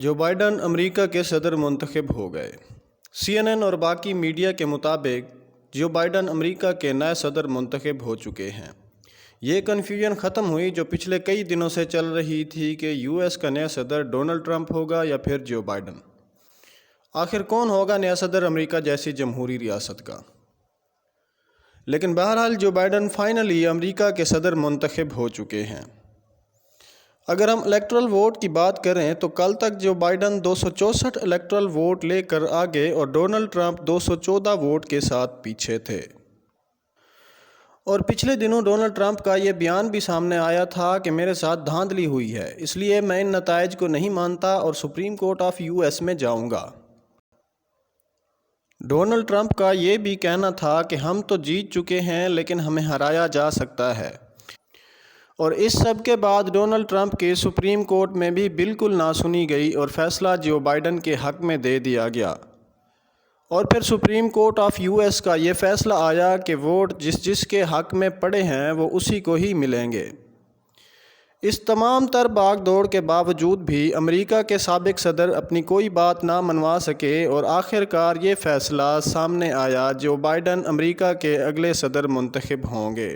Joe Biden امریکہ کے صدر منتخب ہو گئے۔ CNN اور باقی میڈیا کے مطابق جو بائیڈن امریکہ کے نئے صدر منتخب ہو چکے ہیں۔ یہ کنفیوژن ختم ہوئی جو پچھلے کئی دنوں سے چل رہی تھی کہ US کا نیا صدر ڈونلڈ ٹرمپ ہوگا یا پھر جو بائیڈن۔ آخر کون ہوگا نیا صدر امریکہ جیسی جمہوری ریاست کا؟ لیکن بہرحال جو بائیڈن فائنلی امریکہ کے صدر منتخب ہو چکے ہیں۔ اگر ہم الیکٹرل ووٹ کی بات کریں تو کل تک جو بائیڈن 264 الیکٹرل ووٹ لے کر آگے اور ڈونلڈ ٹرمپ 214 ووٹ کے ساتھ پیچھے تھے۔ اور پچھلے دنوں ڈونلڈ ٹرمپ کا یہ بیان بھی سامنے آیا تھا کہ میرے ساتھ دھاندلی ہوئی ہے، اس لیے میں ان نتائج کو نہیں مانتا اور سپریم کورٹ آف US میں جاؤں گا۔ ڈونلڈ ٹرمپ کا یہ بھی کہنا تھا کہ ہم تو جیت چکے ہیں لیکن ہمیں ہرایا جا سکتا ہے۔ اور اس سب کے بعد ڈونلڈ ٹرمپ کی سپریم کورٹ میں بھی بالکل نہ سنی گئی اور فیصلہ جو بائیڈن کے حق میں دے دیا گیا۔ اور پھر سپریم کورٹ آف US کا یہ فیصلہ آیا کہ ووٹ جس کے حق میں پڑے ہیں وہ اسی کو ہی ملیں گے۔ اس تمام تر بھاگ دوڑ کے باوجود بھی امریکہ کے سابق صدر اپنی کوئی بات نہ منوا سکے اور آخر کار یہ فیصلہ سامنے آیا جو بائیڈن امریکہ کے اگلے صدر منتخب ہوں گے۔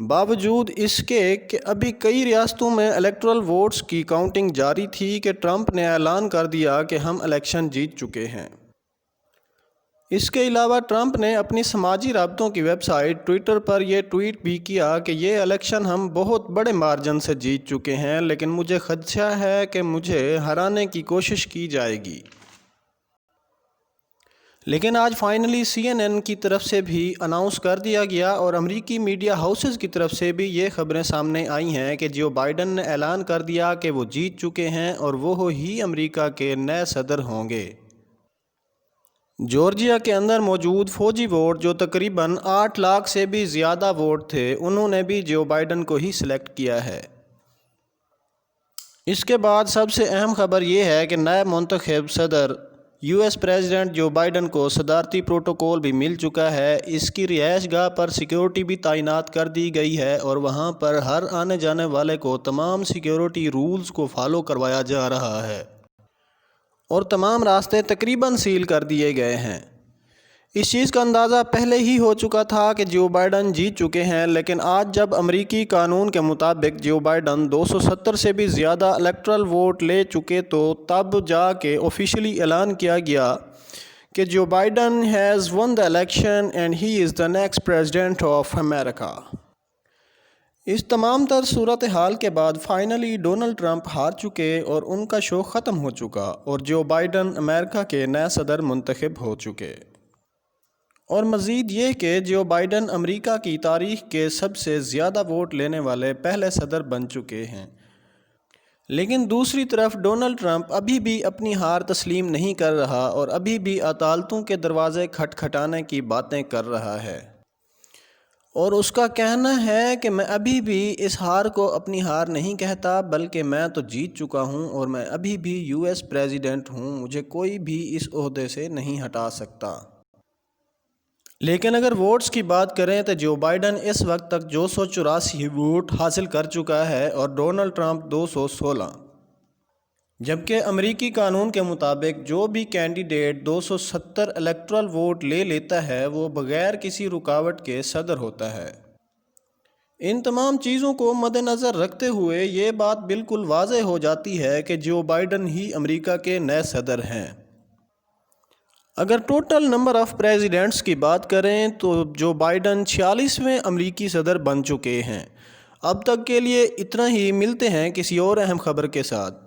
باوجود اس کے کہ ابھی کئی ریاستوں میں الیکٹرل ووٹس کی کاؤنٹنگ جاری تھی کہ ٹرمپ نے اعلان کر دیا کہ ہم الیکشن جیت چکے ہیں۔ اس کے علاوہ ٹرمپ نے اپنی سماجی رابطوں کی ویب سائٹ ٹویٹر پر یہ ٹویٹ بھی کیا کہ یہ الیکشن ہم بہت بڑے مارجن سے جیت چکے ہیں لیکن مجھے خدشہ ہے کہ مجھے ہرانے کی کوشش کی جائے گی۔ لیکن آج فائنلی CNN کی طرف سے بھی اناؤنس کر دیا گیا اور امریکی میڈیا ہاؤسز کی طرف سے بھی یہ خبریں سامنے آئی ہیں کہ جو بائیڈن نے اعلان کر دیا کہ وہ جیت چکے ہیں اور وہ ہی امریکہ کے نئے صدر ہوں گے۔ جارجیا کے اندر موجود فوجی ووٹ جو تقریباً 8 لاکھ سے بھی زیادہ ووٹ تھے انہوں نے بھی جو بائیڈن کو ہی سلیکٹ کیا ہے۔ اس کے بعد سب سے اہم خبر یہ ہے کہ نئے منتخب صدر US پریزیڈنٹ جو بائیڈن کو صدارتی پروٹوکول بھی مل چکا ہے۔ اس کی رہائش گاہ پر سیکیورٹی بھی تعینات کر دی گئی ہے اور وہاں پر ہر آنے جانے والے کو تمام سیکیورٹی رولز کو فالو کروایا جا رہا ہے اور تمام راستے تقریباً سیل کر دیے گئے ہیں۔ اس چیز کا اندازہ پہلے ہی ہو چکا تھا کہ جو بائیڈن جیت چکے ہیں لیکن آج جب امریکی قانون کے مطابق جو بائیڈن 270 سے بھی زیادہ الیکٹرل ووٹ لے چکے تو تب جا کے آفیشلی اعلان کیا گیا کہ Joe Biden has won the election and he is the next president of America. اس تمام تر صورتحال کے بعد فائنلی ڈونلڈ ٹرمپ ہار چکے اور ان کا شو ختم ہو چکا اور جو بائیڈن امریکہ کے نئے صدر منتخب ہو چکے۔ اور مزید یہ کہ جو بائیڈن امریکہ کی تاریخ کے سب سے زیادہ ووٹ لینے والے پہلے صدر بن چکے ہیں۔ لیکن دوسری طرف ڈونلڈ ٹرمپ ابھی بھی اپنی ہار تسلیم نہیں کر رہا اور ابھی بھی عدالتوں کے دروازے کھٹکھٹانے کی باتیں کر رہا ہے اور اس کا کہنا ہے کہ میں ابھی بھی اس ہار کو اپنی ہار نہیں کہتا بلکہ میں تو جیت چکا ہوں اور میں ابھی بھی US پریزیڈنٹ ہوں، مجھے کوئی بھی اس عہدے سے نہیں ہٹا سکتا۔ لیکن اگر ووٹس کی بات کریں تو جو بائیڈن اس وقت تک 284 ووٹ حاصل کر چکا ہے اور ڈونلڈ ٹرمپ 216، جبکہ امریکی قانون کے مطابق جو بھی کینڈیڈیٹ 270 الیکٹرل ووٹ لے لیتا ہے وہ بغیر کسی رکاوٹ کے صدر ہوتا ہے۔ ان تمام چیزوں کو مد نظر رکھتے ہوئے یہ بات بالکل واضح ہو جاتی ہے کہ جو بائیڈن ہی امریکہ کے نئے صدر ہیں۔ اگر ٹوٹل نمبر آف پریزیڈنٹس کی بات کریں تو جو بائیڈن 46ویں امریکی صدر بن چکے ہیں۔ اب تک کے لیے اتنا ہی، ملتے ہیں کسی اور اہم خبر کے ساتھ۔